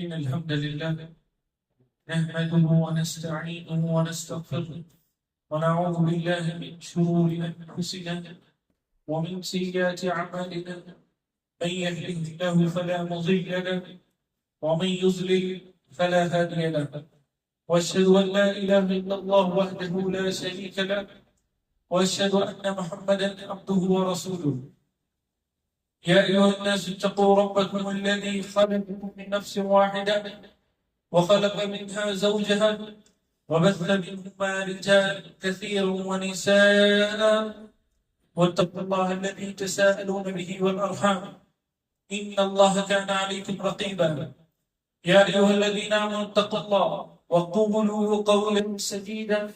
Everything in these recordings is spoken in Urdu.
إن الحمد لله نحمده ونستعينه ونستغفره ونعوذ بالله من شرور أنفسنا ومن سيئات أعمالنا من يهده الله فلا مضل له ومن يضلل فلا هادي له وأشهد أن لا إله إلا الله وحده لا شريك له وأشهد أن محمدا عبده ورسوله يا أيها الناس اتقوا ربكم الذي خلقكم من نفس واحدة وخلق منها زوجها وبث منهما رجالا كثيرا ونساء واتقوا الله الذي تساءلون به والأرحام إن الله كان عليكم رقيبا يا أيها الذين آمنوا اتقوا الله وقولوا قولا سديدا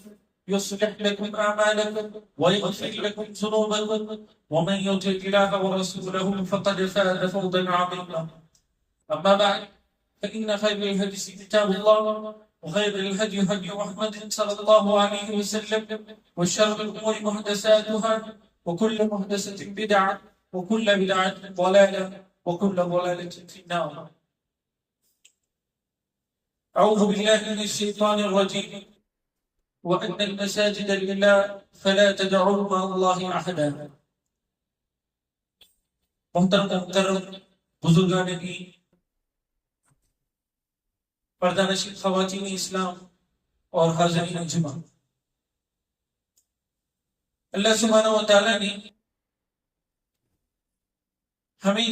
يصلح لكم أعمالكم ويغفر لكم ذنوبكم ومن يطع الله ورسوله فقد فاز فوزا عظيما أما بعد فإن خير الحديث كتاب الله وخير الهدي هدي محمد صلى الله عليه وسلم وشر الأمور محدثاتها وكل محدثة بدعة وكل بدعة ضلالة وكل ضلالة في النار. أعوذ بالله من الشيطان الرجيم وأن المساجد لله فلا تدعوا مع الله أحدا. محترم بزرگان دین، پردہ نشین خواتین اسلام اور حاضرین اجماع، اللہ سبحانہ و تعالیٰ نے ہمیں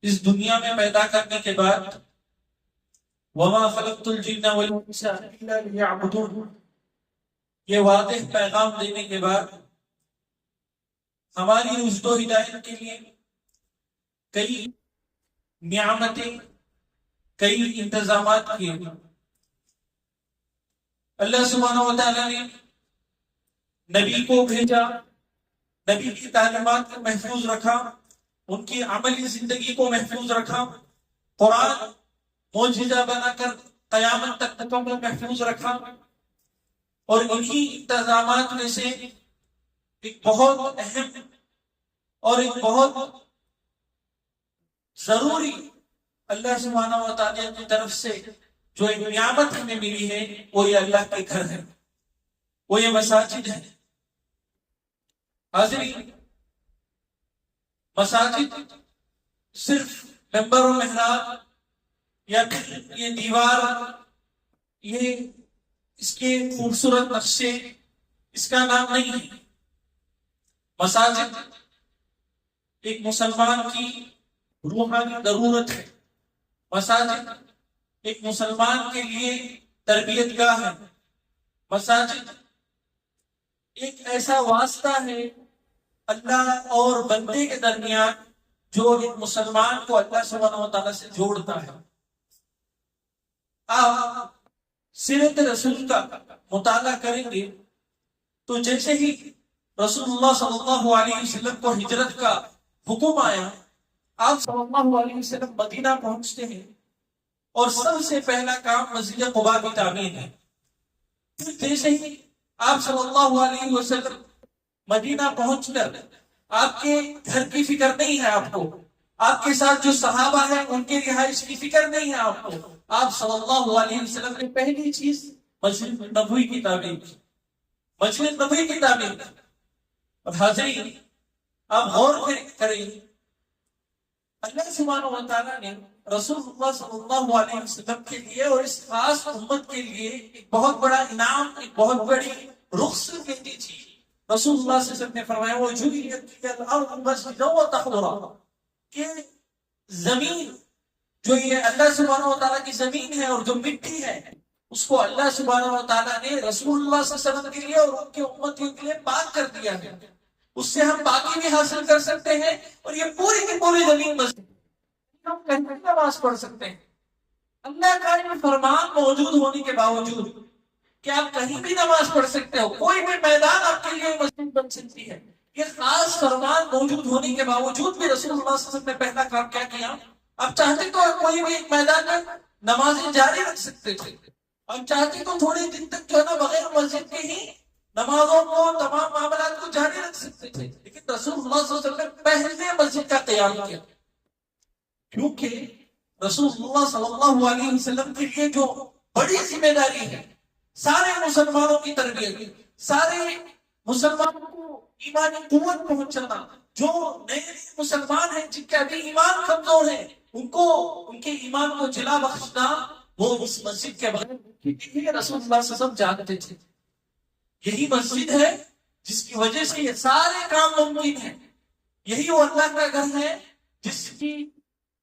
اس دنیا میں پیدا کرنے کے بعد وَمَا خَلَقْتُ الْجِنَّ وَالْإِنسَ إِلَّا لِيَعْبُدُونَ یہ واضح پیغام دینے کے بعد ہماری رشد و ہدایت کے لیے کئی نعمتیں، کئی انتظامات کیے. اللہ سبحانہ و تعالیٰ نے نبی کو بھیجا، نبی کی تعلیمات کو محفوظ رکھا، ان کی عملی زندگی کو محفوظ رکھا، قرآن معجزہ بنا کر قیامت تک کو محفوظ رکھا. اور انہی انتظامات میں سے ایک بہت اہم اور ایک بہت ضروری اللہ سبحانہ و تعالیٰ کی طرف سے جو ایک نعمت ہمیں ملی ہے وہ یہ اللہ کے گھر ہے، وہ یہ مساجد ہے. حاضرین، مساجد صرف ممبر و محراب یا پھر یہ دیوار، یہ اس کے خوبصورت نقشے، اس کا نام نہیں ہے. مساجد ایک مسلمان کی روحانی ضرورت ہے. مساجد ایک مسلمان کے لیے تربیت گاہ ہے. مساجد ایک ایسا واسطہ ہے اللہ اور بندے کے درمیان جو ایک مسلمان کو اللہ سبحانہ و تعالیٰ سے جوڑتا ہے. آپ سیرت رسول کا مطالعہ کریں گے تو جیسے ہی رسول اللہ صلی اللہ علیہ وسلم کو ہجرت کا حکم آیا، آپ صلی اللہ علیہ وسلم مدینہ پہنچتے ہیں اور سب سے پہلا کام مسجد قباء کی تعمیر ہے. جیسے ہی آپ صلی اللہ علیہ وسلم مدینہ پہنچ کر آپ کے گھر کی فکر نہیں ہے، آپ کو آپ کے ساتھ جو صحابہ ہیں ان کے رہائش کی فکر نہیں ہے، آپ کو آپ صلی اللہ علیہ وسلم نے پہلی چیز مسجد نبوی کی تعمیر کی، مسجد نبوی کی تعمیر کی. اور حاضرین، آپ غور کریں، اللہ سبحانہ و تعالیٰ نے رسول اللہ صلی اللہ علیہ وسلم کے لیے اور اس خاص امت کے لیے ایک بہت بڑا انعام، ایک بہت بڑی رخصت دی تھی. رسول اللہ صلی اللہ علیہ وسلم نے فرمایا وَجُعِلَتْ لِيَ الْأَرْضُ مَسْجِدًا وَطَهُورًا کہ زمین جو یہ اللہ سبحانہ و تعالیٰ کی زمین ہے اور جو مٹی ہے اس کو اللہ سبحانہ و تعالیٰ نے رسول اللہ صلی اللہ علیہ وسلم کے لیے اور ان کی امتیوں کے لیے پاک کر دیا ہے. اس سے ہم پاکی بھی حاصل کر سکتے ہیں اور یہ پوری کی پوری زمین مسجد ہم کہیں بھی نماز پڑھ سکتے ہیں. اللہ کا یہ فرمان موجود ہونے کے باوجود کہ آپ کہیں بھی نماز پڑھ سکتے ہو، کوئی بھی میدان آپ کے لیے مسجد بن سکتی ہے. یہ خاص فرمان موجود ہونے کے باوجود بھی رسول اللہ صلی اللہ علیہ وسلم نے پہلا کام کیا کیا؟ آپ چاہتے تو کوئی بھی ایک میدان میں نمازیں جاری رکھ سکتے تھے، آپ چاہتے تو تھوڑے دن تک جو ہے نا بغیر مسجد کے ہی نمازوں کو، تمام معاملات کو جاری رکھ سکتے تھے. لیکن رسول اللہ صلی اللہ علیہ وسلم نے پہلے مسجد کا قیام کیا، کیونکہ رسول اللہ صلی اللہ علیہ وسلم کے لیے جو بڑی ذمہ داری ہے سارے مسلمانوں کی تربیت، سارے مسلمانوں کو ایمانی قوت پہنچانا، جو نئے مسلمان ہیں جن کا ابھی ایمان کمزور ہے ان کو ان کے ایمان کو جلا بخشنا، وہ اس مسجد کے بغیر رسول اللہ صلی اللہ علیہ وسلم جانتے تھے۔ یہی مسجد ہے جس کی وجہ سے یہ سارے کام ممکن ہیں، یہی وہ اللہ کا گھر ہے جس کی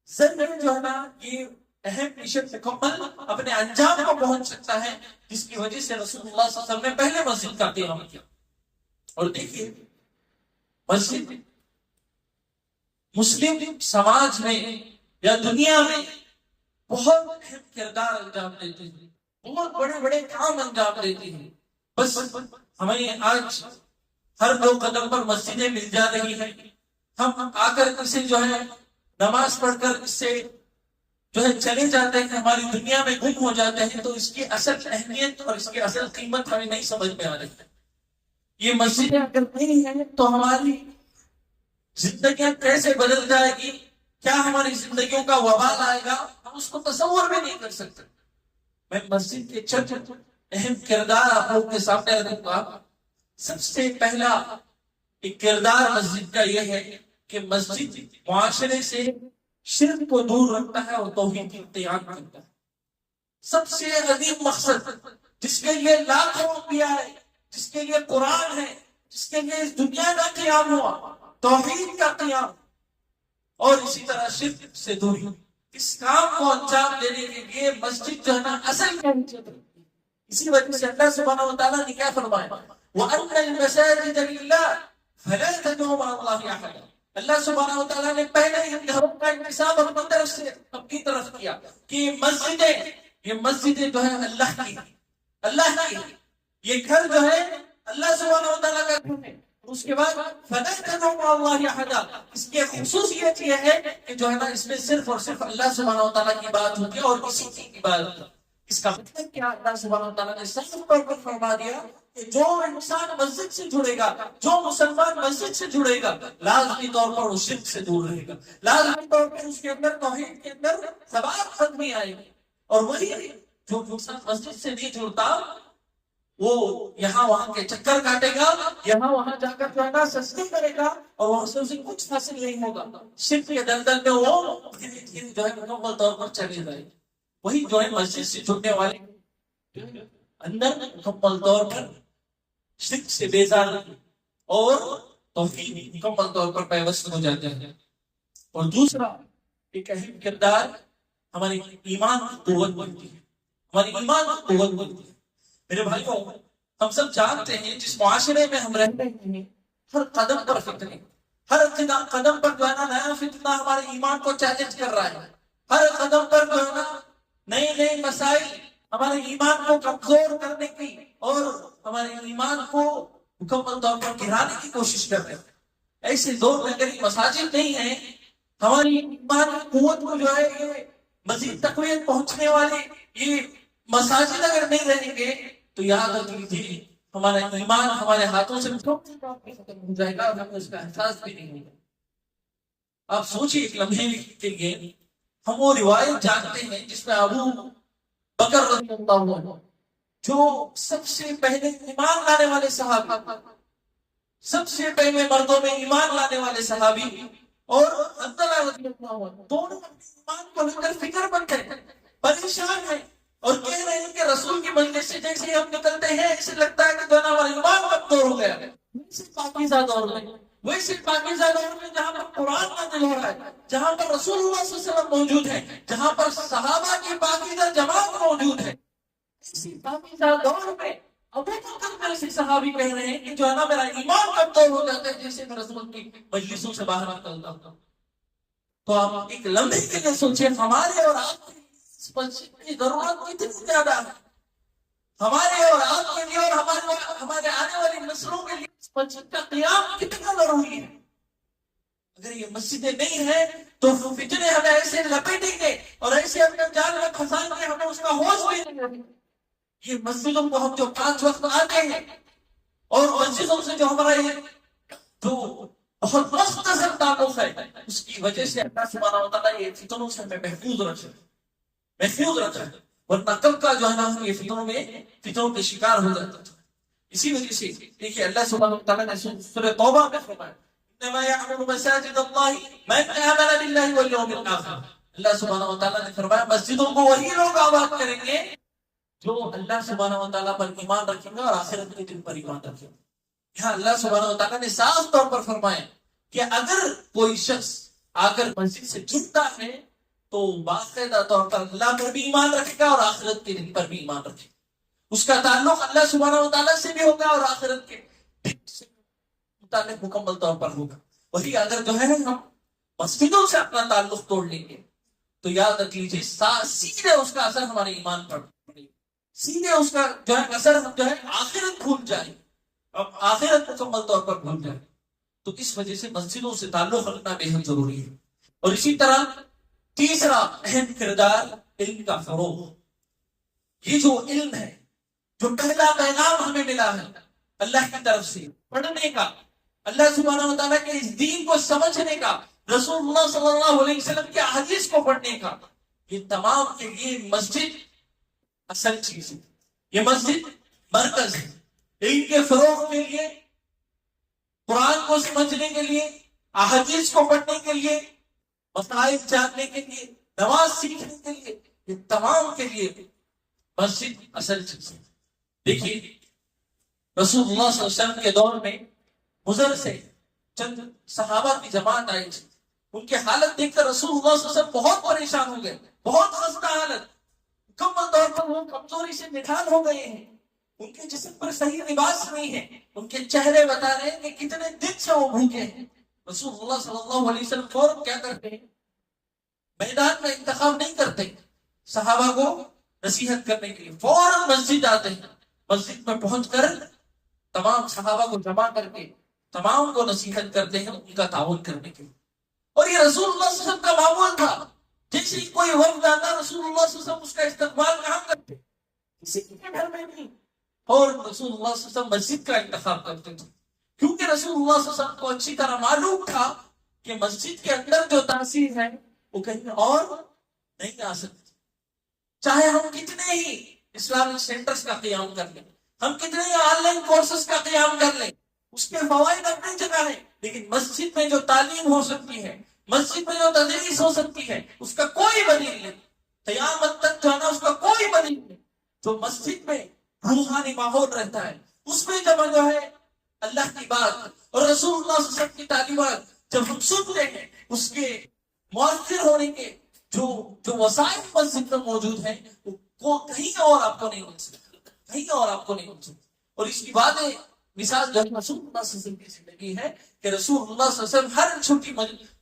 ذریعے جو ہے نا یہ اہم مشن مکمل اپنے انجام کو پہنچ سکتا ہے، جس کی وجہ سے رسول اللہ صلی اللہ علیہ وسلم نے پہلے مسجد کا قیام کیا۔ اور دیکھیے مسجد مسلم سماج میں یا دنیا میں بہت اہم کردار انجام دیتے ہیں، بہت بڑے بڑے کام انجام دیتے ہیں۔ بس ہمیں آج ہر 2 قدم پر مسجدیں مل جا رہی ہیں، ہم آ کر اسے جو ہے نماز پڑھ کر اس سے جو ہے چلے جاتے ہیں، ہماری دنیا میں گم ہو جاتے ہیں، تو اس کی اصل اہمیت اور اس کی اصل قیمت ہمیں نہیں سمجھ میں آ رہی ہے۔ یہ مسجدیں اگر نہیں ہیں تو ہماری زندگیاں کیسے بدل جائے گی، کیا ہماری زندگیوں کا وبال آئے گا، ہم اس کو تصور بھی نہیں کر سکتے۔ میں مسجد کے چند اہم کردار آپ لوگوں کے سامنے رکھوں گا۔ سب سے پہلا ایک کردار مسجد کا یہ ہے کہ مسجد معاشرے سے شرک کو دور رکھتا ہے اور توحید کی قیام کرتا ہے۔ سب سے عظیم مقصد جس کے لیے لاکھوں انبیاء ہے، جس کے لیے قرآن ہے، جس کے لیے اس دنیا کا قیام ہوا، توحید کا قیام، اور اسی طرح شرک سے دوری، اس کام کو انجام دینے کے لیے مسجد جو ہے نا اصل میں اسی وجہ سے اللہ سبحانہ وتعالیٰ نے کیا فرمایا، وَأَنَّ الْمَسَاجِدَ لِلَّهِ فَلَا تَدْعُوا مَعَ اللَّهِ أَحَدًا۔ اللہ سبحانہ وتعالیٰ نے پہلے ہی گھروں کا انتساب اپنی طرف سے اپنی طرف کیا کہ یہ مسجدیں جو ہے اللہ کی، اللہ کی، یہ گھر جو ہے اللہ سبحانہ وتعالیٰ کا گھر ہے۔ اس کے بعد فَلَا تَدْعُوا مَعَ اللَّهِ أَحَدًا، اس کی خصوصیت یہ ہے کہ جو ہے نا اس میں صرف اور صرف اللہ سبحانہ وتعالیٰ کی بات ہوتی ہے اور کسی کی عبادت۔ اس کا مطلب کیا، اللہ سبحانہ وتعالیٰ نے صاف طور پر فرما دیا کہ جو انسان مسجد سے جڑے گا، جو مسلمان مسجد سے جڑے گا، لازمی طور پر وہ شرک سے دور رہے گا، لازمی طور پر اس کے اندر توحید کے اندر ثبات ختمی آئے گی۔ اور وہی جو انسان مسجد سے نہیں جڑتا وہ یہاں وہاں کے چکر کاٹے گا، یہاں وہاں جا کر جو ہے نا سجدے کرے گا اور وہاں سے اسے کچھ حاصل نہیں ہوگا، شرک کے دلدل میں وہ دھیرے دھیرے جو ہے مکمل طور پر چلے جائے گا۔ وہی جو ہے مسجد سے جڑنے والے اندر مکمل طور پر شرک سے بیزار اور توحید مکمل طور پر پیوست ہو جاتے ہیں۔ اور دوسرا ایک اہم کردار ہمارے ایمان کی قوت بنتی ہے، ہماری ایمان کی قوت بنتی ہے۔ میرے بھائیوں، ہم سب جانتے ہیں جس معاشرے میں ہم رہتے ہیں ہر قدم پر فتنے، ہر قدم پر جو ہے نا نیا فتنہ ہمارے ایمان کو چیلنج کر رہا ہے، ہر قدم پر جو ہے نا نئے نئے مسائل ہمارے ایمان کو کمزور کرنے کی اور ہمارے ایمان کو مکمل طور پر گرانے کی کوشش کر رہے ہیں۔ ایسے دور میں اگر مساجد نہیں ہیں، ہماری ایمان کی قوت کو جو ہے یہ مزید تقویت پہنچنے والے یہ مساجد اگر نہیں رہیں گے تو یاد رکھ لیجیے ہمارا ایمان ہمارے ہاتھوں سے ختم ہو جائے گا اور ہمیں اس کا احساس بھی نہیں ہوگا۔ آپ سوچیے ایک لمحے کے لیے، ہم وہ روایت جانتے ہیں جس میں ابو بکر رضی اللہ عنہ جو سب سے پہلے ایمان لانے والے صحابی، سب سے پہلے مردوں میں ایمان لانے والے صحابی، اور عبداللہ رضی اللہ عنہ دونوں ایمان کو لے کر فکر مند ہیں، پریشان ہیں اور کہہ رہے ہیں کہ رسول کی مجلس سے جیسے ہم نکلتے ہیں ایسے لگتا ہے کہ جو ہمارا ایمان کمزور ہو گیا ہے۔ ویسے پاکیزہ دور میں، ویسے پاکیزہ دور میں جہاں پر قرآن نازل ہو رہا ہے، جہاں پر رسول اللہ صلی اللہ علیہ وسلم موجود ہے، جہاں پر صحابہ کی پاکیزہ جماعت موجود ہے، اسی پاکیزہ دور میں ابو بکر جیسے صحابی کہہ رہے ہیں کہ جو ہے نا میرا ایمان کمزور ہو جاتا ہے جیسے میں رسول کی مجلسوں سے باہر نکلتا ہوں۔ تو آپ ایک لمحے کے لیے سوچیں، ہمارے اور آپ اس مسجد کی ضرورت کتنی زیادہ ہے، ہمارے اور آپ کے لیے اور ہمارے آنے والی نسلوں کے لیے اس مسجد کا قیام کتنا ضروری ہے۔ اگر یہ مسجدیں نہیں ہیں تو فتنے ہمیں ایسے لپیٹیں گے اور ایسے اپنے جال میں پھنسائیں گے، ہمیں اس کا ہوش بھی نہیں لگے۔ یہ مسجدوں کو ہم جو 5 وقت آتے ہیں اور مسجدوں سے جو ہمارا یہ جو بہت مختصر تعلق ہے، اس کی وجہ سے اللہ سبحانہ و تعالیٰ یہ فتنوں سے ہمیں محفوظ رکھا ہے، ورنہ کب کا جو ہے نا ہم یہ فتنوں کے شکار ہو جاتا تھا۔ اسی وجہ سے دیکھیے اللہ سبحانہ و تعالیٰ نے سورہ توبہ میں فرمایا انما یعمر مساجد اللہ من آمن باللہ والیوم الآخر۔ اللہ سبحانہ و تعالیٰ نے فرمایا مسجدوں کو وہی لوگ آباد کریں گے جو اللہ سبحانہ و تعالیٰ پر ایمان رکھیں گے اور آخرت کے دن پر ایمان رکھیں گے۔ یہاں اللہ سبحانہ و تعالیٰ نے صاف طور پر فرمایا کہ اگر کوئی شخص آ کر مسجد سے جھکتا ہے تو باقاعدہ طور پر اللہ پر بھی ایمان رکھے گا اور آخرت کے دن پر بھی ایمان رکھے گا، اس کا تعلق اللہ سبحانہ و تعالیٰ سے بھی ہوگا اور آخرت کے دن سے متعلق مکمل طور پر ہوگا۔ وہی اگر جو ہے ہم مسجدوں سے اپنا تعلق توڑ لیں گے تو یاد رکھ لیجیے سیدھے اس کا اثر ہمارے ایمان پر پڑے گا، سیدھے اس کا جو ہے اثر ہم جو ہے آخرت بھول جائیں، اب آخرت مکمل طور پر بھول جائیں۔ تو اس وجہ سے مسجدوں سے تعلق رکھنا بے حد ضروری ہے۔ اور اسی طرح تیسرا اہم کردار علم کا فروغ۔ یہ جو علم ہے، جو پہلا پیغام ہمیں ملا ہے اللہ کی طرف سے پڑھنے کا، اللہ سبحانہ و تعالیٰ کے اس دین کو سمجھنے کا، رسول اللہ صلی اللہ علیہ وسلم کے حدیث کو پڑھنے کا، یہ تمام کے لیے مسجد اصل چیز ہے، یہ مسجد مرکز ہے۔ علم کے فروغ کے لیے، قرآن کو سمجھنے کے لیے، احادیث کو پڑھنے کے لیے، مسائل جاننے کے لیے، نماز سیکھنے کے لیے، یہ تمام کے لیے مسجد اصل چیز ہے۔ دیکھیے رسول اللہ صلی اللہ علیہ وسلم کے دور میں گزر سے چند صحابہ کی جماعت آئی تھی، ان کی حالت دیکھ کر رسول اللہ صلی اللہ علیہ وسلم بہت پریشان ہو گئے، بہت خستہ حالت، مکمل طور پر وہ کمزوری سے نڈھال ہو گئے ہیں، ان کے جسم پر صحیح لباس نہیں ہے، ان کے چہرے بتا رہے ہیں کہ کتنے دن سے وہ بھوکے ہیں۔ رسول اللہ صلی اللہ علیہ وسلم فوراً کیا کرتے ہیں، میدان میں انتخاب نہیں کرتے، صحابہ کو نصیحت کرنے کے لیے فوراً مسجد آتے ہیں، مسجد میں پہنچ کر تمام صحابہ کو جمع کر کے تمام کو نصیحت کرتے ہیں ان کا تعاون کرنے کے لیے۔ اور یہ رسول اللہ صلی اللہ علیہ وسلم کا معمول تھا، جیسے کوئی وفد آتا رسول اللہ صلی اللہ علیہ وسلم اس کا استقبال کہاں کرتے، کسی کے گھر میں نہیں، اور رسول اللہ صلی اللہ علیہ وسلم مسجد کا انتخاب کرتے تھے، کیونکہ رسول اللہ صلی اللہ علیہ وسلم کو اچھی طرح معلوم تھا کہ مسجد کے اندر جو تاثیر ہے وہ کہیں اور نہیں آ سکتی، چاہے ہم کتنے ہی اسلامک سینٹرز کا قیام کر لیں، ہم کتنے ہی آن لائن کورسز کا قیام کر لیں، اس کے فوائد اپنی جگہ ہیں، لیکن مسجد میں جو تعلیم ہو سکتی ہے، مسجد میں جو تدریس ہو سکتی ہے، اس کا کوئی بدیل نہیں، قیامت تک جانا اس کا کوئی بدیل نہیں۔ جو مسجد میں روحانی ماحول رہتا ہے، اس میں جب جو ہے اللہ کی بات اور رسول اللہ صلی اللہ علیہ وسلم کی تعلیمات جب ہم سنتے ہیں، اس کے مؤثر ہونے کے جو وسائل مسجد میں موجود ہیں وہ کہیں اور آپ کو نہیں مل سکتے، کہیں اور آپ کو نہیں مل سکتے۔ اور اس کی بات مثال جو رسول اللہ صلی اللہ علیہ وسلم کی زندگی ہے کہ رسول اللہ صلی اللہ علیہ وسلم ہر چھوٹی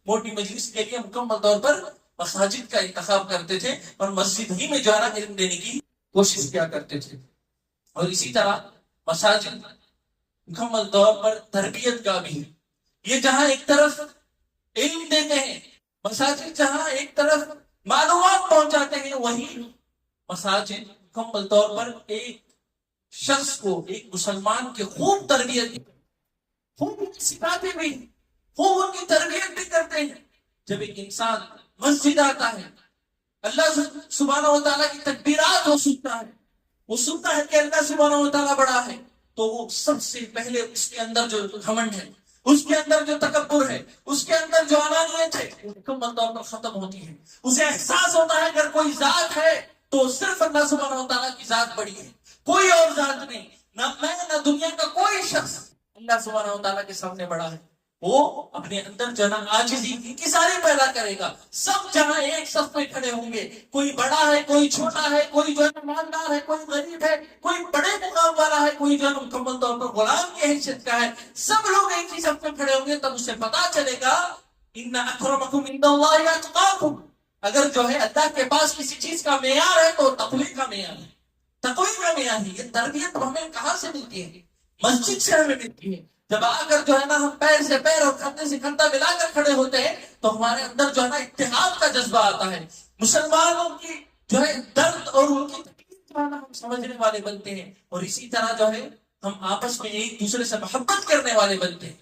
موٹی مجلس کے لیے مکمل طور پر مساجد کا انتخاب کرتے تھے اور مسجد ہی میں جو ہے نا علم دینے کی کوشش کیا کرتے تھے۔ اور اسی طرح مساجد مکمل طور پر تربیت کا بھی ہے، یہ جہاں ایک طرف علم دیتے ہیں، مساجد جہاں ایک طرف معلومات پہنچاتے ہیں، وہی مساجد مکمل طور پر ایک شخص کو، ایک مسلمان کی خوب تربیت خوب سکھاتے بھی، خوب ان کی تربیت بھی کرتے ہیں۔ جب ایک انسان مسجد آتا ہے، اللہ سبحانہ و تعالیٰ کی تکبیرات وہ سنتا ہے کہ اللہ سبحانہ و تعالیٰ بڑا ہے، تو وہ سب سے پہلے اس کے اندر جو گھمنڈ ہے، اس کے اندر جو تکبر ہے، اس کے اندر جو انانیت ہے، وہ مکمل طور پر ختم ہوتی ہے۔ اسے احساس ہوتا ہے اگر کوئی ذات ہے تو صرف اللہ سبحانہ و تعالیٰ کی ذات بڑی ہے، کوئی اور ذات نہیں، نہ میں نہ دنیا کا کوئی شخص اللہ سبحانہ و تعالیٰ کے سامنے بڑا ہے۔ وہ اپنے اندر جہاں عاجزی کی ساری پیدا کرے گا، سب جہاں ایک صف میں کھڑے ہوں گے، کوئی بڑا ہے، کوئی چھوٹا ہے، کوئی جو ہے مالدار ہے، کوئی غریب ہے، کوئی بڑے مقام والا ہے، کوئی جو ہے مکمل طور پر غلام کی حیثیت کا ہے، سب لوگ ایک ہی صف میں کھڑے ہوں گے، تب اسے پتا چلے گا ان اکرمکم عند اللہ اتقاکم، اگر جو ہے اللہ کے پاس کسی چیز کا معیار ہے تو تقوی کا معیار ہے، تقوی کا معیار ہے۔ یہ تربیت ہمیں کہاں سے ملتی ہے؟ مسجد سے ہمیں ملتی ہے۔ جب آ کر جو ہے نا ہم پیر سے پیر اور کندھے سے کندھا ملا کر کھڑے ہوتے ہیں تو ہمارے اندر جو ہے نا اتحاد کا جذبہ آتا ہے، مسلمانوں کی جو ہے درد اور ان کی تکلیف جو ہے نا ہم سمجھنے والے بنتے ہیں، اور اسی طرح جو ہے ہم آپس میں ایک دوسرے سے محبت کرنے والے بنتے ہیں۔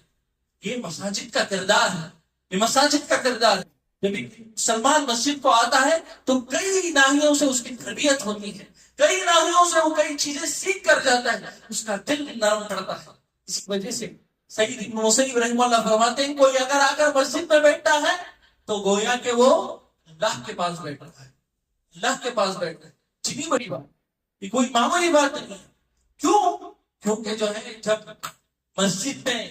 یہ مساجد کا کردار ہے، یہ مساجد کا کردار ہے۔ جب ایک مسلمان مسجد کو آتا ہے تو کئی ناحیوں سے اس کی تربیت ہوتی ہے، کئی ناحیوں سے وہ کئی چیزیں سیکھ کر جاتا ہے، اس کا دل نرم پڑتا ہے۔ اس وجہ سے سید ابن مسیب رحمہ اللہ فرماتے ہیں کوئی اگر آ کر مسجد میں بیٹھتا ہے تو گویا کہ وہ اللہ کے پاس بیٹھ رہا ہے، اللہ کے پاس بیٹھ رہا ہے۔ جتنی بڑی بات، یہ کوئی معمولی بات نہیں ہے۔ کیوں؟ کیونکہ جو ہے جب مسجد میں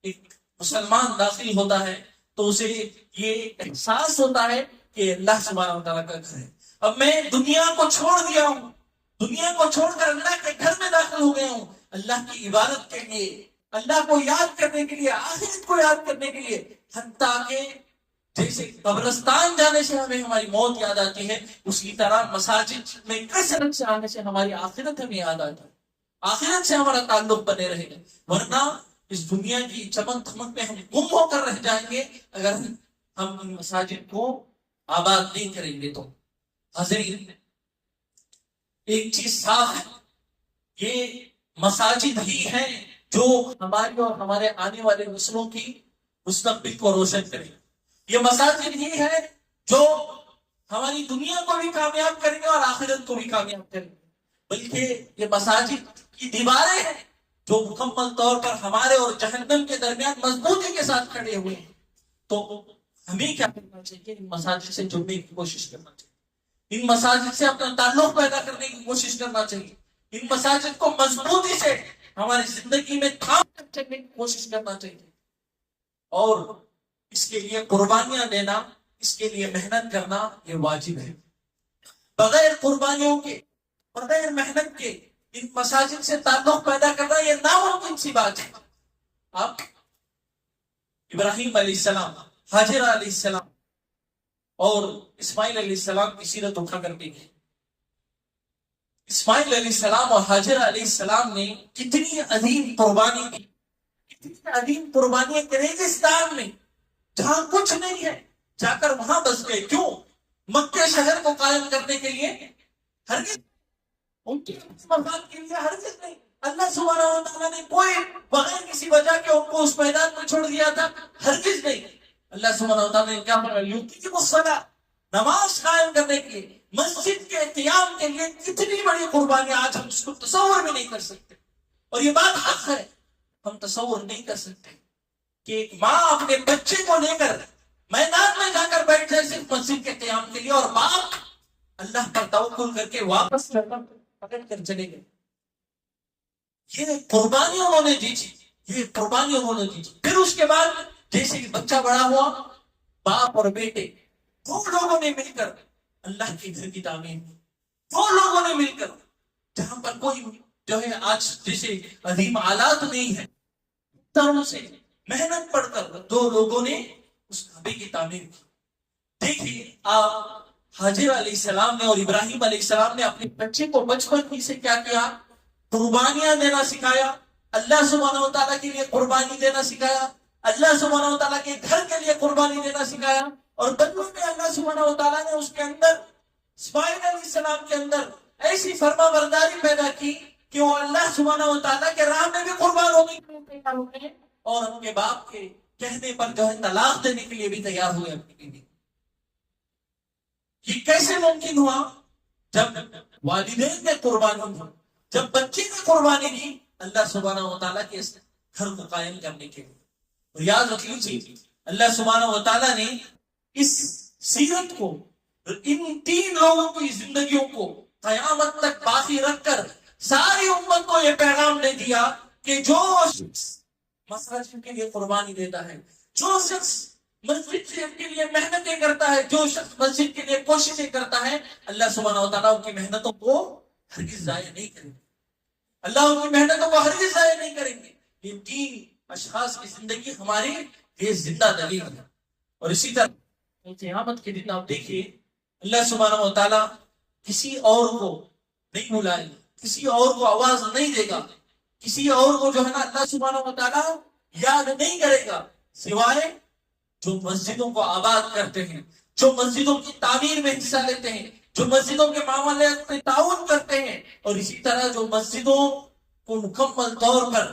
ایک مسلمان داخل ہوتا ہے تو اسے یہ احساس ہوتا ہے کہ اللہ سبحانہ و تعالیٰ کا گھر ہے۔ اب میں دنیا کو چھوڑ دیا ہوں، دنیا کو چھوڑ کر اللہ کے گھر میں داخل ہو گیا ہوں، اللہ کی عبادت کے لیے، اللہ کو یاد کرنے کے لیے، آخرت کو یاد کرنے کے لیے۔ حتیٰ کہ جیسے قبرستان جانے سے ہمیں ہماری موت یاد آتی ہے، اسی طرح مساجد میں کثرت سے آنے سے ہماری آخرت ہمیں یاد آتی ہے، آخرت سے ہمارا تعلق بنے رہے گا۔ ورنہ اس دنیا کی چمک دھمک میں ہم گم ہو کر رہ جائیں گے اگر ہم ان مساجد کو آباد نہیں کریں گے تو۔ حاضرین، ایک چیز صاف ہے، یہ مساجد ہی ہیں جو ہماری اور ہمارے آنے والے نسلوں کی مستقبل کو روشن کریں گے۔ یہ مساجد ہی ہے جو ہماری دنیا کو بھی کامیاب کریں گے اور آخرت کو بھی کامیاب کریں گے۔ بلکہ یہ مساجد کی دیواریں ہیں جو مکمل طور پر ہمارے اور جہنم کے درمیان مضبوطی کے ساتھ کھڑے ہوئے ہیں۔ تو ہمیں کیا کرنا چاہیے؟ ان مساجد سے جڑنے کی کوشش کرنا چاہیے، ان مساجد سے اپنا تعلق پیدا کرنے کی کوشش کرنا چاہیے، ان مساجد کو مضبوطی سے ہماری زندگی میں تھام کر چلنے کی کوشش کرنا چاہیے، اور اس کے لیے قربانیاں دینا، اس کے لیے محنت کرنا یہ واجب ہے۔ بغیر قربانیوں کے، بغیر محنت کے ان مساجد سے تعلق پیدا کرنا یہ ناممکن سی بات ہے۔ آپ ابراہیم علیہ السلام، حاجرہ علیہ السلام اور اسماعیل علیہ السلام کی سیرت اٹھا کر دیکھیں۔ اسماعیل علیہ السلام اور حاجرہ علیہ السلام نے کتنی عظیم قربانی کی، کتنی عظیم قربانیاں ریگستان میں جہاں کچھ نہیں ہے جا کر وہاں بس گئے۔ کیوں؟ مکہ شہر کو قائم کرنے کے لیے، ہرگز ان کے مفاد کے لیے ہرگز نہیں۔ اللہ سبحانہ و تعالیٰ نے کوئی بغیر کسی وجہ کے ان کو اس میدان میں چھوڑ دیا تھا، ہرگز نہیں۔ اللہ سبحانہ و تعالیٰ نے کیا فرمایا؟ یقیم الصلاۃ، نماز قائم کرنے کے لیے، مسجد کے قیام کے لیے کتنی بڑی قربانی، آج ہم اس کو تصور بھی نہیں کر سکتے۔ اور یہ بات حق ہے، ہم تصور نہیں کر سکتے کہ ایک ماں اپنے بچے کو لے کر میدان میں جا کر بیٹھ جائے صرف مسجد کے قیام کے لیے، اور باپ اللہ پر توکل کر کے واپس پکڑ کر چلے گئے۔ یہ قربانی انہوں نے دی تھی، یہ قربانی انہوں نے دی تھی۔ پھر اس کے بعد جیسے ہی بچہ بڑا ہوا، باپ اور بیٹے دو لوگوں نے مل کر اللہ کے گھر کی تعمیر کی، دو لوگوں نے مل کر، جہاں پر کوئی جو ہے آج جیسے عظیم آلات نہیں ہے، طرح سے محنت پڑھ کر دو لوگوں نے اس کعبے کی تعمیر کی۔ دیکھیے آپ، حاجرہ علیہ السلام نے اور ابراہیم علیہ السلام نے اپنے بچے کو بچپن ہی سے کیا کیا؟ قربانیاں دینا سکھایا، اللہ سبحانہ و تعالیٰ کے لیے قربانی دینا سکھایا، اللہ سبحانہ و تعالیٰ کے گھر کے لیے قربانی دینا سکھایا۔ اور بچوں میں اللہ سبحانہ و تعالیٰ نے اس کے اندر، اسماعیل علیہ السلام کے اندر ایسی فرما برداری پیدا کی کہ وہ اللہ سبحانہ و تعالیٰ کے راہ میں بھی قربان ہونے کے لیے تیار ہوئے اور اپنے باپ کے کہنے پر جو ہے طلاق دینے کے لیے بھی تیار ہوئے اپنی بیوی۔ یہ کیسے ممکن ہوا؟ جب والدین نے قربانی دی، جب بچے نے قربانی دی اللہ سبحانہ و تعالیٰ کے اس گھر کو قائم کرنے کے لیے۔ اور یاد رکھ لیجیے، اللہ سبحانہ و تعالیٰ نے اس سیرت کو، ان تین لوگوں کی زندگیوں کو قیامت تک باقی رکھ کر ساری امت کو یہ پیغام دے دیا کہ جو شخص مساجد کے لیے قربانی دیتا ہے، جو شخص مسجد کے لیے محنتیں کرتا ہے، جو شخص مسجد کے لیے کوششیں کرتا ہے، اللہ سبحانہ و تعالیٰ ان کی محنتوں کو ہرگز ضائع نہیں کریں گے، اللہ ان کی محنتوں کو ہرگز ضائع نہیں کریں گے۔ یہ تین اشخاص کی زندگی ہماری یہ زندہ دلیل ہے۔ اور اسی طرح قیامت کے دن آپ دیکھیے، اللہ سبحانہ و تعالیٰ کسی اور کو نہیں بلائے گا، کسی اور کو آواز نہیں دے گا، کسی اور کو جو ہے نا اللہ سبحانہ و تعالیٰ یاد نہیں کرے گا، سوائے جو مسجدوں کو آباد کرتے ہیں، جو مسجدوں کی تعمیر میں حصہ لیتے ہیں، جو مسجدوں کے معاملات میں تعاون کرتے ہیں، اور اسی طرح جو مسجدوں کو مکمل طور پر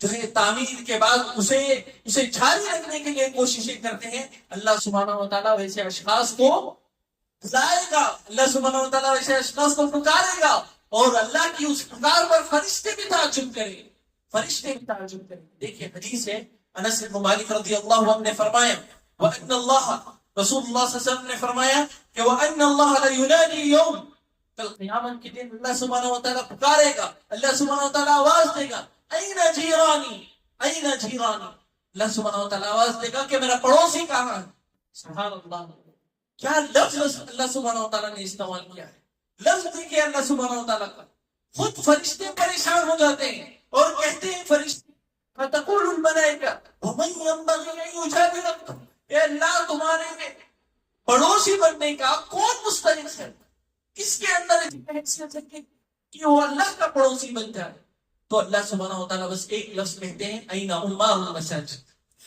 جو ہے تعمیر کے بعد اسے جاری رکھنے کے لیے کوششیں کرتے ہیں، اللہ سبحانہ و تعالیٰ ویسے اشخاص کو بلائے گا، اللہ سبحانہ و تعالیٰ ویسے اشخاص کو پکارے گا، اور اللہ کی اس پکار پر فرشتے بھی تعجب کریں گے، فرشتے بھی تعجب کریں گے۔ دیکھیے حدیث ہے، انس بن مالک رضی اللہ عنہ نے فرمایا وَأَنَّ اللَّهَ، رسول اللہ صلی اللہ علیہ وسلم نے فرمایا کہ وَأَنَّ اللَّهَ لَيُنَادِي يَوْمَ، کل قیامت کے دن اللہ سبحانہ و تعالیٰ پکارے گا، اللہ سبحانہ و تعالیٰ آواز دے گا این جیرانی، این جیرانی، اللہ سبحانہ و تعالیٰ آواز دے گا کہ میرا پڑوسی کہاں ہے۔ سبحان اللہ، کیا لفظ اللہ سبحانہ و تعالیٰ نے استعمال کیا ہے، لفظ دیکھیے اللہ سبحانہ و تعالیٰ کا۔ خود فرشتے پریشان ہو جاتے ہیں اور کہتے ہیں فرشتے فَتَقُولُ الْمَلَائِكَةُ وَمَنْ يَنبَغِي أَن يُجَابِرَكَ، اے اللہ تمہارے پڑوسی بننے کا کون مستحق ہے، کس کے اندر اتنی حیثیت ہے کہ وہ اللہ کا پڑوسی بن جائے؟ تو اللہ سبحانہ و تعالیٰ بس ایک لفظ کہتے ہیں اَيْنَ عُمَّارُ الْمَسَاجِدِ،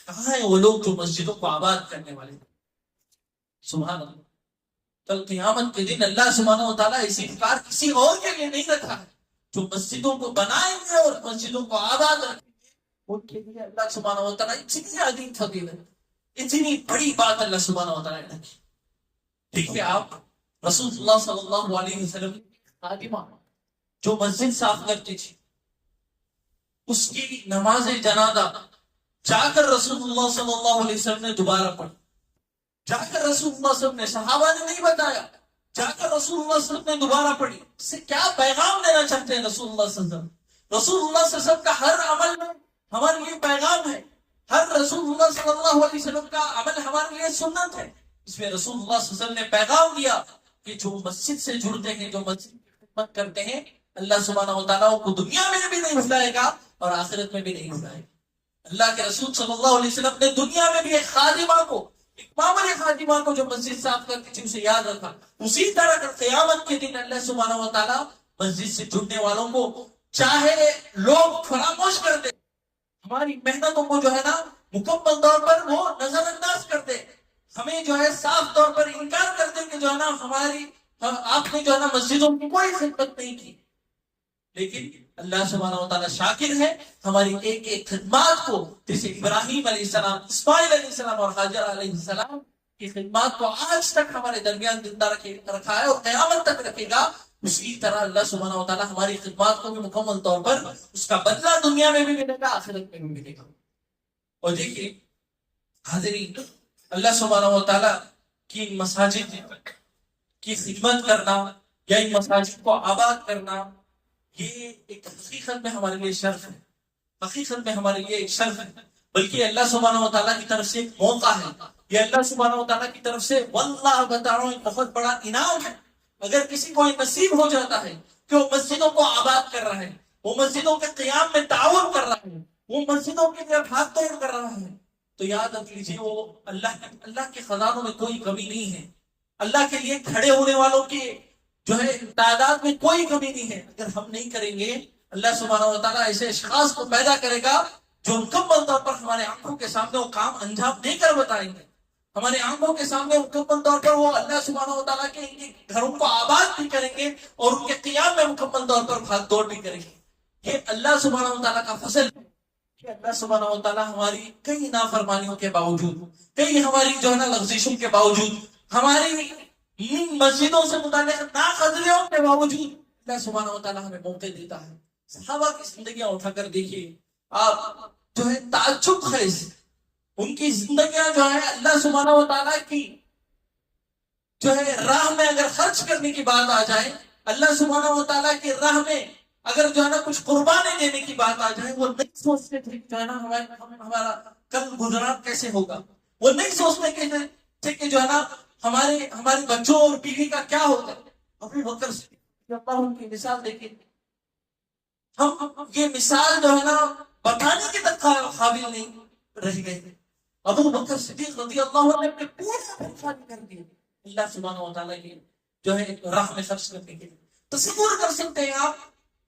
کہاں ہیں وہ لوگ جو مسجدوں کو آباد کرنے والے ہیں؟ سبحان اللہ، کل قیامت کے دن اللہ سبحانہ و تعالیٰ اسی پکار کسی اور کے لیے نہیں رکھا ہے، جو مسجدوں کو بنائیں گے اور مسجدوں کو آباد رکھیں گے ان کے لیے اللہ سبحانہ و تعالیٰ اتنی عظیم فضیلت، اتنی بڑی بات اللہ سبحانہ و تعالیٰ نے رکھی۔ دیکھیے آپ، رسول اللہ صلی اللہ علیہ وسلم خادمہ جو مسجد صاف کرتی تھی، اس کی نماز جنازہ جا کر رسول اللہ صلی اللہ علیہ وسلم نے دوبارہ پڑھی، جا کر رسول اللہ صلی اللہ علیہ وسلم نے، صحابہ نے نہیں بتایا، جا کر رسول اللہ صلی اللہ علیہ وسلم نے دوبارہ پڑھی۔ اس سے کیا پیغام دینا چاہتے ہیں رسول اللہ صلی اللہ علیہ وسلم؟ رسول اللہ صلی اللہ علیہ وسلم کا ہر عمل میں ہمارے لیے پیغام ہے، ہر رسول اللہ صلی اللہ علیہ وسلم کا عمل ہمارے لیے سنت ہے۔ اس میں رسول اللہ صلی اللہ علیہ وسلم نے پیغام دیا کہ جو مسجد سے جڑتے ہیں، جو مسجد کی خدمت کرتے ہیں، اللہ سبحانہ و تعالیٰ کو دنیا میں بھی نہیں بھلائے گا اور آخرت میں بھی نہیں بھلائے گا۔ اللہ کے رسول صلی اللہ علیہ وسلم نے دنیا میں بھی ایک خادمہ کو، ایک معمولی خادمہ کو جو مسجد صاف کرتی تھی اسے یاد رکھا، اسی طرح قیامت کے دن اللہ سبحانہ و تعالیٰ مسجد سے جڑنے والوں کو چاہے لوگ فراموش کر دے، ہماری محنتوں کو جو ہے نا مکمل طور پر وہ نظر انداز کر دے، ہمیں جو ہے صاف طور پر انکار کر دے کہ جو ہے نا آپ نے جو ہے نا مسجدوں کی کوئی خدمت نہیں کی، لیکن اللہ سبحانہ و تعالیٰ شاکر ہے ہماری ایک ایک خدمات کو، جیسے ابراہیم علیہ السلام، اسماعیل علیہ السلام اور حاجر علیہ السلام کی خدمات کو آج تک ہمارے درمیان زندہ رکھا ہے اور قیامت تک رکھے گا، اسی طرح اللہ سبحانہ و تعالیٰ ہماری خدمات کو بھی مکمل طور پر اس کا بدلہ دنیا میں بھی ملے گا، آخرت میں بھی ملے گا۔ اور دیکھیے حاضرین، اللہ سبحانہ و تعالیٰ کی مساجد کی خدمت کرنا یا ان مساجد کو آباد کرنا، یہ ایک حقیقت میں ہمارے لیے شرف ہے، حقیقت میں ہمارے لیے ایک شرف ہے، بلکہ اللہ سبحانہ و تعالیٰ کی طرف سے ایک موقع ہے، یہ اللہ سبحانہ و تعالیٰ کی طرف سے واللہ بتا رہا ہوں ایک بہت بڑا انعام ہے۔ اگر کسی کو یہ نصیب ہو جاتا ہے کہ وہ مسجدوں کو آباد کر رہا ہے، وہ مسجدوں کے قیام میں تعاون کر رہا ہے، وہ مسجدوں کے لیے بھاگ دوڑ کر رہا ہے، تو یاد رکھ لیجیے وہ اللہ کے خزانوں میں کوئی کمی نہیں ہے، اللہ کے لیے کھڑے ہونے والوں کی جو ہے تعداد میں کوئی کمی نہیں ہے۔ اگر ہم نہیں کریں گے، اللہ سبحانہ و تعالیٰ ایسے اشخاص کو پیدا کرے گا جو مکمل طور پر ہمارے آنکھوں کے سامنے وہ کام انجام دے کر بتائیں گے، ہمارے آنکھوں کے سامنے مکمل طور پر وہ اللہ سبحانہ و تعالیٰ کے ان کے گھروں کو آباد بھی کریں گے اور ان کے قیام میں مکمل طور پر بھاگ دوڑ بھی کریں گے۔ یہ اللہ سبحانہ و تعالیٰ کا فضل ہے کہ اللہ سبحانہ و تعالیٰ ہماری کئی نافرمانیوں کے باوجود، کئی ہماری جو ہے نا لغزشوں کے باوجود، ہماری مسجدوں سے متعلق ناقدریوں کے باوجود اللہ سبحانہ و تعالیٰ ہمیں موقع دیتا ہے۔ صحابہ کی زندگیاں اٹھا کر دیکھیے آپ، جو ہے تعجب خیز ان کی زندگیاں جو ہے اللہ سبحانہ و تعالیٰ کی جو ہے راہ میں اگر خرچ کرنے کی بات آ جائے، اللہ سبحانہ و تعالیٰ کی راہ میں اگر جو ہے نا کچھ قربانی دینے کی بات آ جائے، وہ نہیں سوچتے تھے جو ہے نا ہمارا کل گزران کیسے ہوگا، وہ نہیں سوچتے تھے کہ جو ہے نا ہمارے بچوں اور بیوی کا کیا ہوگا۔ ابو بکر صدیق اللہ ان کی مثال دیکھیں، ہم یہ مثال جو ہے نا بتانے کے تک قابل نہیں رہ گئے۔ ابو بکر صدیق رضی اللہ عنہ نے پورا خرچ کر دیا اللہ سبحانہ و تعالیٰ کی جو ہے راہ میں خرچ کرنے کے لیے۔ تصور کر سکتے ہیں آپ،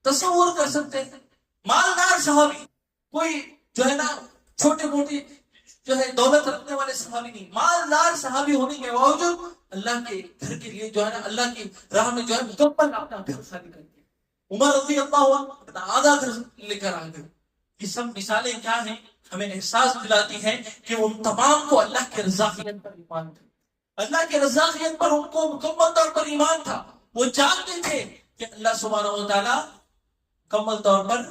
تصور کر سکتے ہیں مالدار صحابی، کوئی جو ہے نا چھوٹے موٹی جو ہے دولت رکھنے والے صحابی نہیں، مالدار صحابی ہونے کے باوجود اللہ کے گھر کے لیے جو ہے نا اللہ کی راہ میں جو ہے مکمل اپنا گھر خالی کر دیا۔ عمر رضی اللہ عنہ اپنا آدھا گھر لے کر آ گئے، یہ سب مثالیں کیا ہیں؟ ہمیں احساس دلاتی ہیں کہ وہ تمام کو اللہ کے رضاقیت پر ایمان تھا، اللہ کے رضاقیت پر ان کو مکمل طور پر ایمان تھا۔ وہ جانتے تھے کہ اللہ سبحانہ و تعالیٰ مکمل طور پر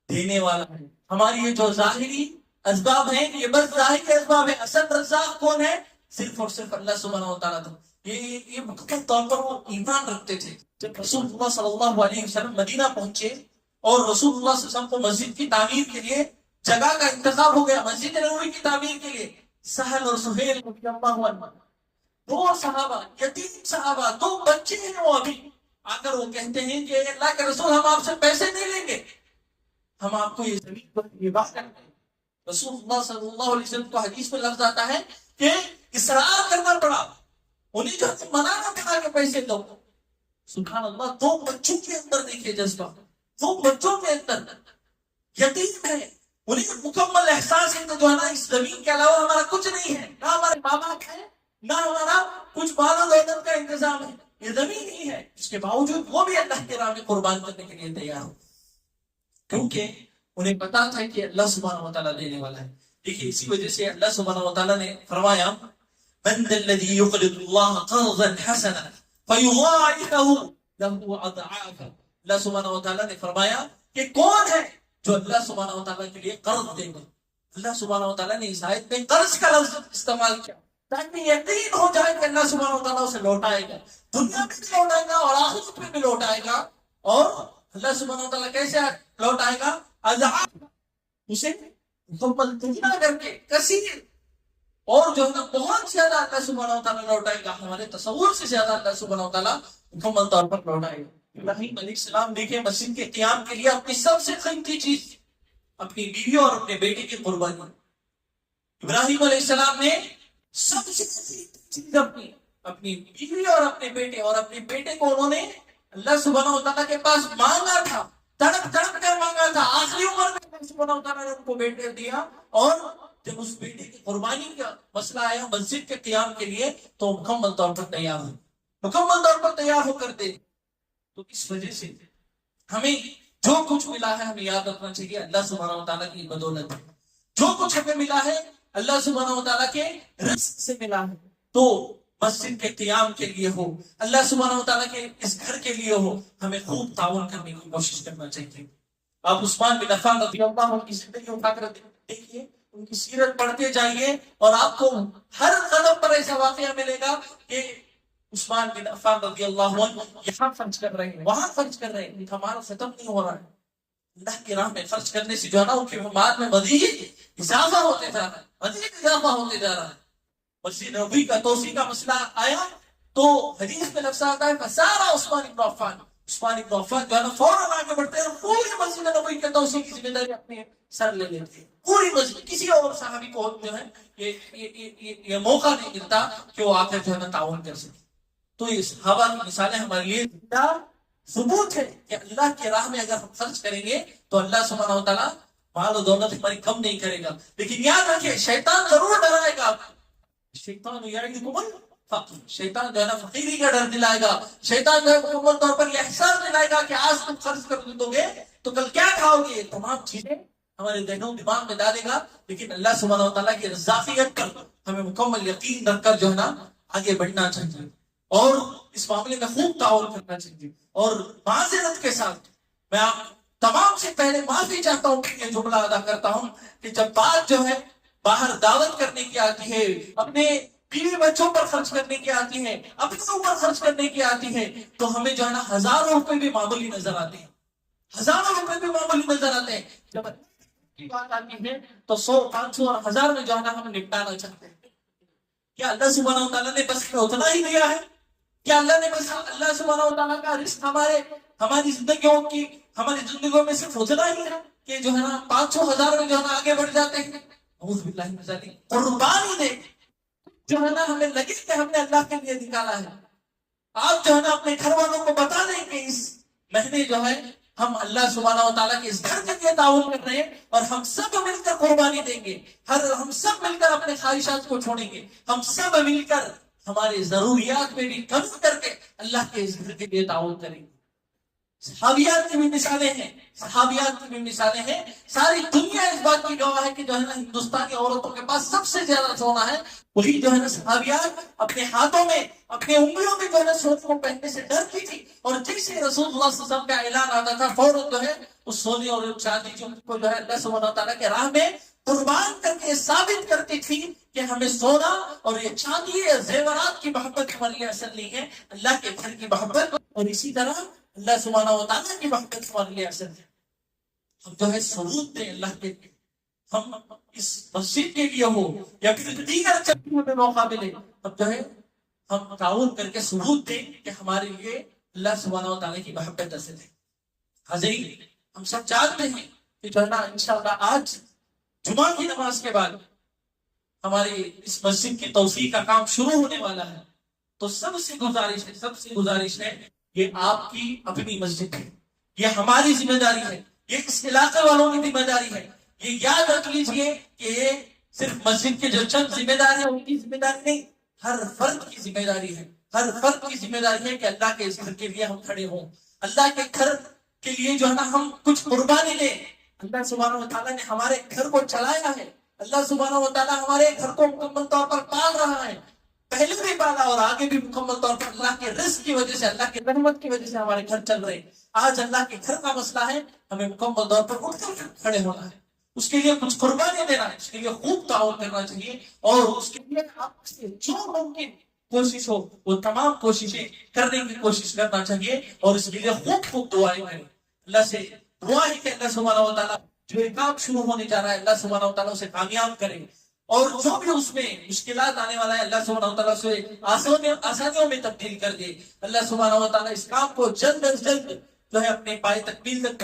دینے والا ہے۔ ہماری یہ جو ظاہری اسباب ہیں یہ بس ظاہری اسباب ہیں، اصل رزاق کون ہے؟ صرف اور صرف اللہ سبحانہ و تعالیٰ تھا۔ یہ مکمل طور پر وہ ایمان رکھتے تھے۔ جب رسول اللہ صلی اللہ علیہ وسلم مدینہ پہنچے اور رسول اللہ صلی اللہ علیہ وسلم کو مسجد کی تعمیر کے لیے جگہ کا انتخاب ہو گیا، مسجد نبوی کی تعمیر کے لیے، سہل اور سہیل رضی اللہ عنہ، دو صحابہ، یتیم صحابہ، دو بچے ہیں، وہ ابھی آ کر وہ کہتے ہیں کہ اللہ کے رسول ہم آپ سے پیسے نہیں لیں گے، ہم آپ کو یہ زمین پر نباہ کریں گے۔ رسول اللہ صلی اللہ علیہ وسلم کو حدیث میں لفظ آتا ہے کہ اصرار کرنا پڑا، انہیں جو منانا پڑا کہ پیسے دو۔ سبحان اللہ، دو بچوں کے اندر دیکھیے جذبہ، دو بچوں کے اندر، یتیم ہے، انہیں مکمل احساس ہے کہ جو ہے نا اس زمین کے علاوہ ہمارا کچھ نہیں ہے، نہ ہمارے ماں باپ ہے، نہ ہمارا کچھ مال و دولت کا انتظام ہے، یہ زمین ہی ہے۔ اس کے باوجود وہ بھی اللہ کے راہ میں قربان کرنے کے لیے تیار ہو، کیونکہ انہیں پتا تھا کہ اللہ سبحانہ و تعالیٰ دینے والا ہے۔ دیکھیے اسی وجہ سے اللہ سبحانہ و تعالیٰ نے فرمایا من ذا الذی یقرض اللہ قرضا حسنا فیضاعفہ لہ اضعافا۔ اللہ سبحانہ و تعالیٰ نے فرمایا کہ کون ہے جو اللہ سبحانہ و تعالیٰ کے لیے قرض دے گا۔ اللہ سبحانہ و تعالیٰ نے اس آیت میں قرض کا لفظ استعمال کیا تاکہ یقین ہو جائے کہ اللہ سبحانہ و تعالیٰ اسے لوٹائے گا، دنیا میں بھی لوٹائے گا اور آخرت میں بھی لوٹائے گا۔ اور اللہ سبحانہ و تعالیٰ کیسے لوٹائے گا؟ اضعاف، اسے مکمل دگنا کر کے، کثیر، اور جو ہے نا بہت زیادہ اللہ سبحانہ و تعالیٰ لوٹائے گا، ہمارے تصور سے زیادہ اللہ سبحانہ و تعالیٰ مکمل طور پر لوٹائے گا۔ ابراہیم علیہ السلام دیکھیں مسجد کے قیام کے لیے اپنی سب سے قیمتی چیز، اپنی بیوی اور اپنے بیٹے کی قربانی۔ ابراہیم علیہ السلام نے سب سے قیمتی چیز اپنی بیوی اور اپنے بیٹے کو انہوں نے اللہ سبحانہ و تعالیٰ کے پاس مانگا تھا، تڑپ تڑپ کر مانگا تھا، آخری عمر میں اللہ سبحانہ و تعالیٰ نے ان کو بیٹے دیا۔ اور جب اس بیٹے کی قربانی کا مسئلہ آیا مسجد کے قیام کے لیے تو مکمل طور پر تیار ہو کر دے۔ تو اس وجہ سے ہمیں جو کچھ ملا ہے ہمیں یاد رکھنا چاہیے اللہ سبحانہ و تعالیٰ کی بدولت ہے، جو کچھ ہمیں ملا ہے اللہ سبحانہ و تعالیٰ کے رزق سے ملا ہے، تو مسجد کے قیام کے لیے ہو، اللہ سبحانہ و تعالیٰ کے اس گھر کے لیے ہو، ہمیں خوب تعاون کرنے کی کوشش کرنا چاہیے۔ آپ عثمان بن عفان رضی اللہ عنہ کی زندگی اٹھا کر دیکھیے، ان کی سیرت پڑھتے جائیے اور آپ کو ہر قدم پر ایسا واقعہ ملے گا کہ عثمان بن عفان رضی اللہ عنہ یہاں خرچ کر رہے ہیں، وہاں خرچ کر رہے ہیں، ہمارا ختم نہیں ہو رہا ہے۔ اللہ کی راہ میں خرچ کرنے سے جو ہے نا ان کے مال میں مزید اضافہ ہوتے جا رہا ہے۔ مسجد نبوی کا توسیع کا مسئلہ آیا تو حدیث میں لفظ آتا ہے فسارا عثمان بن عفان جو ہے نا فوراً آگے بڑھتے ہیں اور پوری مسجد نبوی کے توسیع کی ذمہ داری اپنے سر لے لیتے ہیں، پوری مسجد۔ کسی اور صحابی کو جو ہے یہ موقع نہیں ملتا کہ وہ آ کر جو ہے نا تعاون کر سکے۔ تو یہ صحابہ کی مثالیں ہمارے لیے ثبوت ہے کہ اللہ کی راہ میں اگر ہم خرچ کریں گے تو اللہ سبحانہ و تعالیٰ مال و دولت ہماری کم نہیں کرے گا۔ لیکن یاد رکھیں شیطان ضرور ڈرائے گا، شیطان جو ہے نا فقیری کا ڈر دلائے گا، شیطان جو ہے مکمل طور پر یہ احساس دلائے گا کہ آج تم خرچ کر دو گے تو کل کیا کھاؤ گے، تمام چیزیں ہمارے ذہنوں دماغ میں ڈالے گا۔ لیکن اللہ سبحانہ و تعالیٰ کی رضاقیت پر ہمیں مکمل یقین رکھ کر جو ہے نا آگے بڑھنا چاہیے اور اس معاملے میں خوب تعاون کرنا چاہیے۔ اور معذرت کے ساتھ میں آپ تمام سے پہلے معافی چاہتا ہوں کہ یہ جملہ ادا کرتا ہوں کہ جب بات جو ہے باہر دعوت کرنے کی آتی ہے، اپنے بیوی بچوں پر خرچ کرنے کی آتی ہے، اپنے اوپر خرچ کرنے کی آتی ہے، تو ہمیں جو ہے نا ہزاروں روپے بھی معمولی نظر آتے ہیں، جب کی بات آتی ہے تو 100، 500 اور 1000 میں جو ہے نا ہم نپٹانا چاہتے ہیں۔ کیا اللہ سبحانہ و تعالیٰ نے بس اتنا ہی دیا ہے؟ کیا اللہ سبحانہ و تعالیٰ کا رزق ہماری زندگیوں میں صرف اتنا ہی ہے کہ جو ہے نا 500، 1000 میں جو ہے نا آگے بڑھ جاتے ہیں؟ اعوذ باللہ من ذالک۔ قربانی دے جو ہے نا ہمیں لگے کہ ہم نے اللہ کے لیے نکالا ہے۔ آپ جو ہے نا اپنے گھر والوں کو بتا دیں کہ اس مہینے جو ہے ہم اللہ سبحانہ و تعالیٰ کے اس گھر کے لیے تعاون کر رہے ہیں اور ہم سب مل کر قربانی دیں گے، ہم سب مل کر اپنے خواہشات کو چھوڑیں گے، ہم سب مل کر ہمارے ضروریات میں بھی کمی کر کے اللہ کے اس گھر کے لیے تعاون کریں گے۔ صحابیات کی بھی مثالیں ہیں، صحابیات کی بھی مثالیں ہیں. ساری دنیا اس بات کی گواہ ہے کہ جو ہے نا ہندوستانی عورتوں کے پاس سب سے زیادہ سونا ہے. وہی جو ہے نا صحابیات اپنے ہاتھوں میں اپنے انگلیوں میں جو ہے نا سونے کو پہننے سے ڈرتی تھی، اور جیسے رسول اللہ صلی اللہ علیہ وسلم کا اعلان آتا تھا فوراً جو ہے اس سونے اور چاندی کو جو ہے اللہ سبحانہ وتعالیٰ کے راہ میں قربان کر کے ثابت کرتی تھی کہ ہمیں سونا اور یہ چاندی یا زیورات کی محبت ہمارے لیے اصل نہیں ہے، اللہ کے گھر کی محبت اور اسی طرح اللہ سبحانہ وتعالیٰ کی محبت ہمارے لیے اصل ہے. ہم جو ہے ثبوت دیں اللہ کے، ہم اس مسجد کے لیے ہو یا پھر دیگر چیزوں میں موقع ملے، اب جو ہے ہم تعاون کر کے ثبوت دیں کہ ہمارے لیے اللہ سبحانہ وتعالیٰ کی محبت اصل ہے. حاضرین، ہم سب جانتے ہیں کہ جو ہے نا انشاءاللہ آج جمعہ کی نماز کے بعد ہماری اس مسجد کی توسیع کا کام شروع ہونے والا ہے. تو سب سے گزارش ہے یہ آپ کی اپنی مسجد ہے، یہ ہماری ذمہ داری ہے، یہ اس علاقے والوں کی ذمہ داری ہے. یہ یاد رکھ لیجئے کہ یہ صرف مسجد کے جو چند ذمہ دار ہیں ان کی ذمہ داری نہیں، ہر فرد کی ذمہ داری ہے. ہر فرد کی ذمہ داری ہے کہ اللہ کے اس گھر کے لیے ہم کھڑے ہوں، اللہ کے گھر کے لیے جو ہے نا ہم کچھ قربانی لیں. اللہ سبحانہ وتعالیٰ نے ہمارے گھر کو چلایا ہے، اللہ سبحانہ وتعالیٰ ہمارے گھر کو مکمل طور پر پال رہا ہے، پہلے بھی پالا اور آگے بھی مکمل طور پر اللہ کے رزق کی وجہ سے، اللہ کی رحمت کی وجہ سے ہمارے گھر چل رہے ہیں. آج اللہ کے گھر کا مسئلہ ہے، ہمیں مکمل طور پر اٹھ کر کھڑے ہونا ہے، اس کے لیے کچھ قربانی دینا ہے، اس کے لیے خوب تعاون کرنا چاہیے، اور اس کے لیے آپ سے جو ممکن کوشش ہو وہ تمام کوششیں کرنے کی کوشش کرنا چاہیے، اور اس کے لیے خوب دعائیں کریں. اللہ سے دعا ہے کہ اللہ سبحانہ وتعالیٰ جو یہ کام شروع ہونے جا رہا ہے اللہ سبحانہ وتعالیٰ اسے کامیاب کرے، اور جو بھی اس میں مشکلات آنے والا ہے اللہ سبحانہ وتعالیٰ سے آسانیوں میں تبدیل کر دے. اللہ سبحانہ وتعالیٰ اس کام کو جلد از جلد جو ہے اپنے پائے تکمیل تک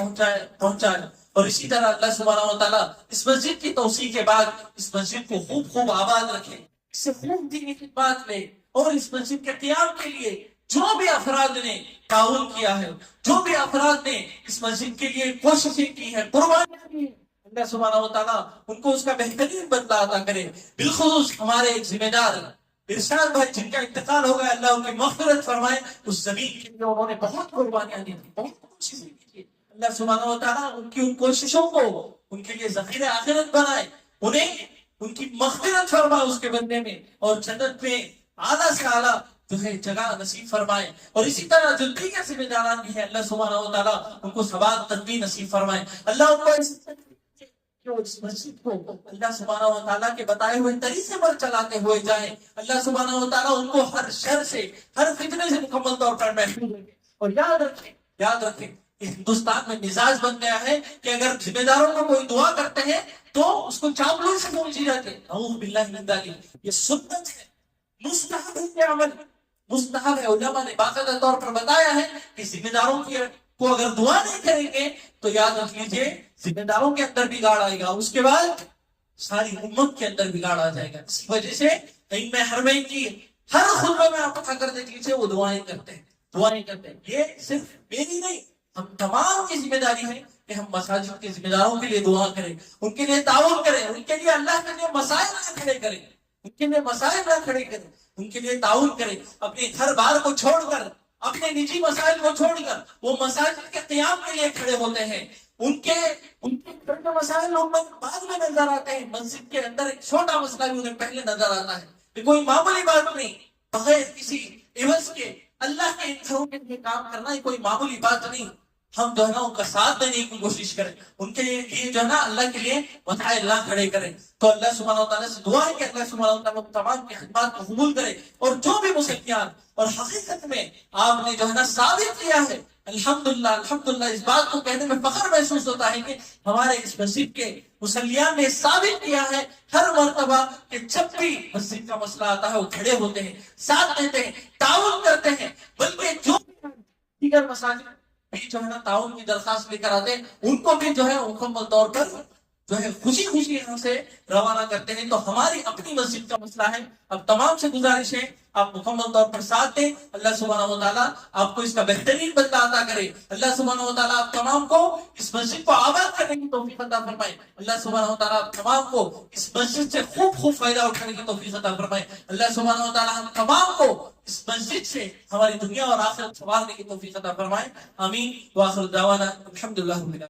پہنچائے. اور اسی طرح اللہ سبحانہ وتعالیٰ اس مسجد کی توسیع کے بعد اس مسجد کو خوب آباد رکھے، اس سے خوب دینی خدمات لے، اور اس مسجد کے قیام کے لیے جو بھی افراد نے تعاون کیا ہے، جو بھی افراد نے اس مسجد کے لیے کوششیں کی ہیں، قربانیاں کی ہیں، اللہ سبحانہ وتعالیٰ ان کو اس کا بہترین بدلہ عطا کرے. بالخصوص ہمارے ایک ذمہ دار ارشاد بھائی جن کا انتقال ہو گیا، اللہ ان کی مغفرت فرمائے. اس زمین کے لیے انہوں نے بہت قربانیاں دی تھی، بہت کوششیں کی تھی. اللہ سبحانہ وتعالیٰ ان کی ان کوششوں کو ان کے لیے ذخیرہ آخرت بنائے، انہیں ان کی مغفرت فرمائے اس کے بندے میں، اور جنت میں اعلیٰ سے اعلیٰ جو ہے جگہ نصیب فرمائے. اور اسی طرح جو دیگر ذمہ داران بھی ہیں اللہ سبحانہ وتعالیٰ ان کو ثواب تنبیہ نصیب فرمائے. اللہ ان کو اس مسجد کو اللہ سبحانہ وتعالیٰ کے بتائے ہوئے طریقے پر چلاتے ہوئے جائیں. اللہ سبحانہ وتعالیٰ ان کو ہر شر سے، ہر فتنے سے مکمل طور پر محفوظ رکھے. اور یاد رکھیں ہندوستان میں مزاج بن گیا ہے کہ اگر ذمہ داروں کو کوئی دعا کرتے ہیں تو اس کو چاپلوسی سے پہنچی جاتے ہیں. اعوذ باللہ من ذالک. یہ سنت ہے، مستحب ہے، عمل مستحب ہے. علماء نے باقاعدہ طور پر بتایا ہے کہ ذمہ داروں کو اگر دعا نہیں کریں گے تو یاد رکھ لیجئے ذمہ داروں کے اندر بگاڑ آئے گا، اس کے بعد ساری امت کے اندر بگاڑ آ جائے گا. اس وجہ سے ائمہ حرمین کی ہر خطبے میں آپ اٹھا کر دیکھ لیجئے وہ دعائیں کرتے ہیں. یہ صرف میری نہیں، ہم تمام کی ذمہ داری ہے کہ ہم مساجد کے ذمہ داروں کے لیے دعا کریں، ان کے لیے تعاون کریں، ان کے لیے اللہ کے لیے مسائل نہ کھڑے کریں، ان کے لیے تعاون کریں. اپنے گھر بار کو چھوڑ کر، اپنے نجی مسائل کو چھوڑ کر وہ مساجد کے قیام کے لیے کھڑے ہوتے ہیں. ان کے مسائل بعد میں نظر آتے ہیں، مسجد کے اندر ایک چھوٹا مسئلہ بھی انہیں پہلے نظر آتا ہے کہ کوئی معمولی بات نہیں، بغیر کسی عوض کے اللہ کے گھروں کے لیے کام کرنا یہ کوئی معمولی بات نہیں. ہم جو ہے نا ان کا ساتھ دینے کی کوشش کریں، ان کے لیے جو ہے نا اللہ کے لیے وسائل اللہ کھڑے کریں. تو اللہ سبحانہ وتعالیٰ سے دعا ہے کہ اللہ سبحانہ وتعالیٰ تمام کی خدمات کو قبول کرے. اور جو بھی مسلمان، اور حقیقت میں آپ نے جو ہے نا ثابت کیا ہے، الحمدللہ اس بات کو کہنے میں فخر محسوس ہوتا ہے کہ ہمارے اس مسجد کے مسلیان نے ثابت کیا ہے ہر مرتبہ کہ جب بھی مسجد کا مسئلہ آتا ہے وہ کھڑے ہوتے ہیں، ساتھ دیتے ہیں، تعاون کرتے ہیں. بلکہ جو دیگر مساجد بھی جو ہے نا تعاون کی درخواست لے کر آتے ہیں، ان کو بھی جو ہے مکمل طور پر جو ہے خوشی خوشی یہاں سے روانہ کرتے ہیں. تو ہماری اپنی مسجد کا مسئلہ ہے. اب تمام سے گزارش ہے آپ مکمل طور پر ساتھ دیں. اللہ سبحانہ و تعالیٰ آپ کو اس کا بہترین بدلہ عطا کرے. اللہ سبحانہ و تعالیٰ آپ تمام کو اس مسجد کو آباد کرنے کی توفیق عطا فرمائے. اللہ سبحانہ و تعالیٰ آپ تمام کو اس مسجد سے خوب فائدہ اٹھانے کی توفیق عطا فرمائے. اللہ سبحانہ و تعالیٰ ہم تمام کو اس مسجد سے ہماری دنیا اور آخرت سنوارنے کی توفیق عطا فرمائے. آمین. وآخر دعوانا الحمدللہ.